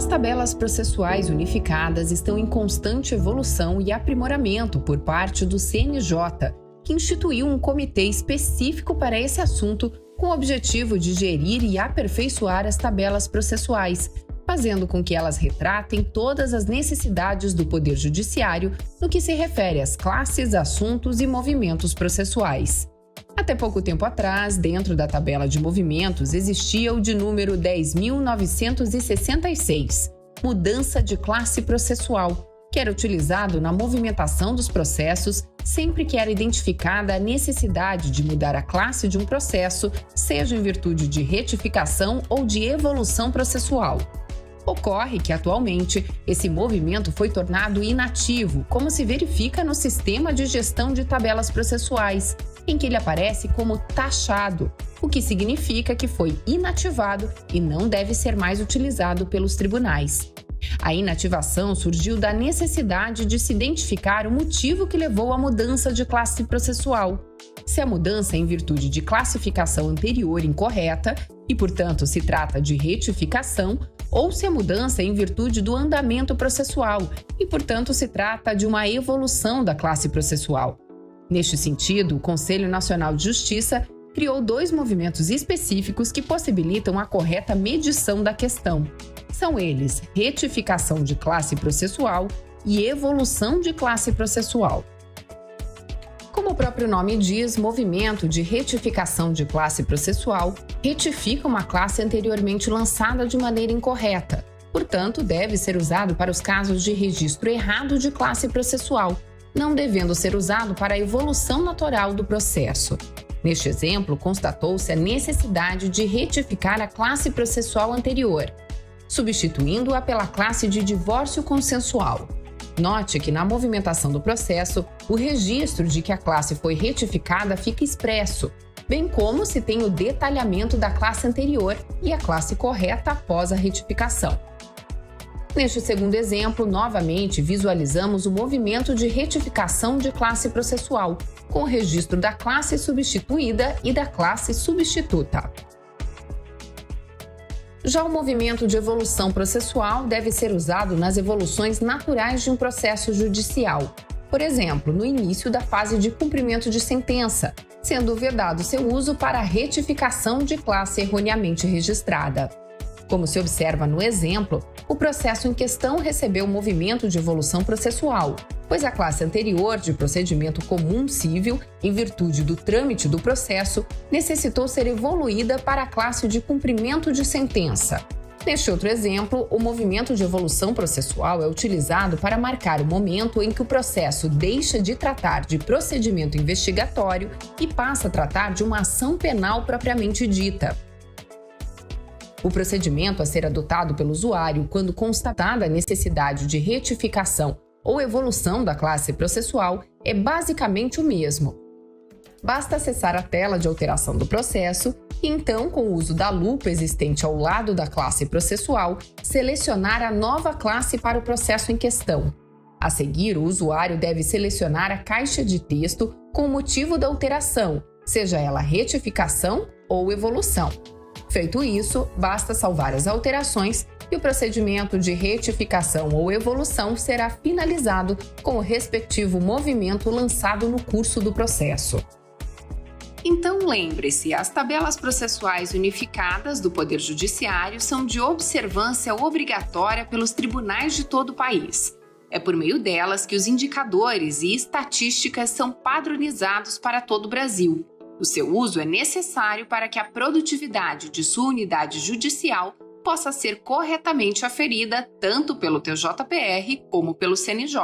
As tabelas processuais unificadas estão em constante evolução e aprimoramento por parte do CNJ, que instituiu um comitê específico para esse assunto com o objetivo de gerir e aperfeiçoar as tabelas processuais, fazendo com que elas retratem todas as necessidades do Poder Judiciário no que se refere às classes, assuntos e movimentos processuais. Até pouco tempo atrás, dentro da tabela de movimentos, existia o de número 10.966, mudança de classe processual, que era utilizado na movimentação dos processos sempre que era identificada a necessidade de mudar a classe de um processo, seja em virtude de retificação ou de evolução processual. Ocorre que, atualmente, esse movimento foi tornado inativo, como se verifica no Sistema de Gestão de Tabelas Processuais, em que ele aparece como taxado, o que significa que foi inativado e não deve ser mais utilizado pelos tribunais. A inativação surgiu da necessidade de se identificar o motivo que levou à mudança de classe processual. Se a mudança é em virtude de classificação anterior incorreta, e portanto se trata de retificação, ou se a mudança é em virtude do andamento processual, e portanto se trata de uma evolução da classe processual. Neste sentido, o Conselho Nacional de Justiça criou 2 movimentos específicos que possibilitam a correta medição da questão. São eles retificação de classe processual e evolução de classe processual. Como o próprio nome diz, movimento de retificação de classe processual retifica uma classe anteriormente lançada de maneira incorreta. Portanto, deve ser usado para os casos de registro errado de classe processual, não devendo ser usado para a evolução natural do processo. Neste exemplo, constatou-se a necessidade de retificar a classe processual anterior, substituindo-a pela classe de divórcio consensual. Note que na movimentação do processo, o registro de que a classe foi retificada fica expresso, bem como se tem o detalhamento da classe anterior e a classe correta após a retificação. Neste segundo exemplo, novamente visualizamos o movimento de retificação de classe processual, com o registro da classe substituída e da classe substituta. Já o movimento de evolução processual deve ser usado nas evoluções naturais de um processo judicial, por exemplo, no início da fase de cumprimento de sentença, sendo vedado seu uso para a retificação de classe erroneamente registrada. Como se observa no exemplo, o processo em questão recebeu movimento de evolução processual, pois a classe anterior de procedimento comum civil, em virtude do trâmite do processo, necessitou ser evoluída para a classe de cumprimento de sentença. Neste outro exemplo, o movimento de evolução processual é utilizado para marcar o momento em que o processo deixa de tratar de procedimento investigatório e passa a tratar de uma ação penal propriamente dita. O procedimento a ser adotado pelo usuário quando constatada a necessidade de retificação ou evolução da classe processual é basicamente o mesmo. Basta acessar a tela de alteração do processo e então, com o uso da lupa existente ao lado da classe processual, selecionar a nova classe para o processo em questão. A seguir, o usuário deve selecionar a caixa de texto com o motivo da alteração, seja ela retificação ou evolução. Feito isso, basta salvar as alterações e o procedimento de retificação ou evolução será finalizado com o respectivo movimento lançado no curso do processo. Então lembre-se, as tabelas processuais unificadas do Poder Judiciário são de observância obrigatória pelos tribunais de todo o país. É por meio delas que os indicadores e estatísticas são padronizados para todo o Brasil. O seu uso é necessário para que a produtividade de sua unidade judicial possa ser corretamente aferida tanto pelo TJPR como pelo CNJ.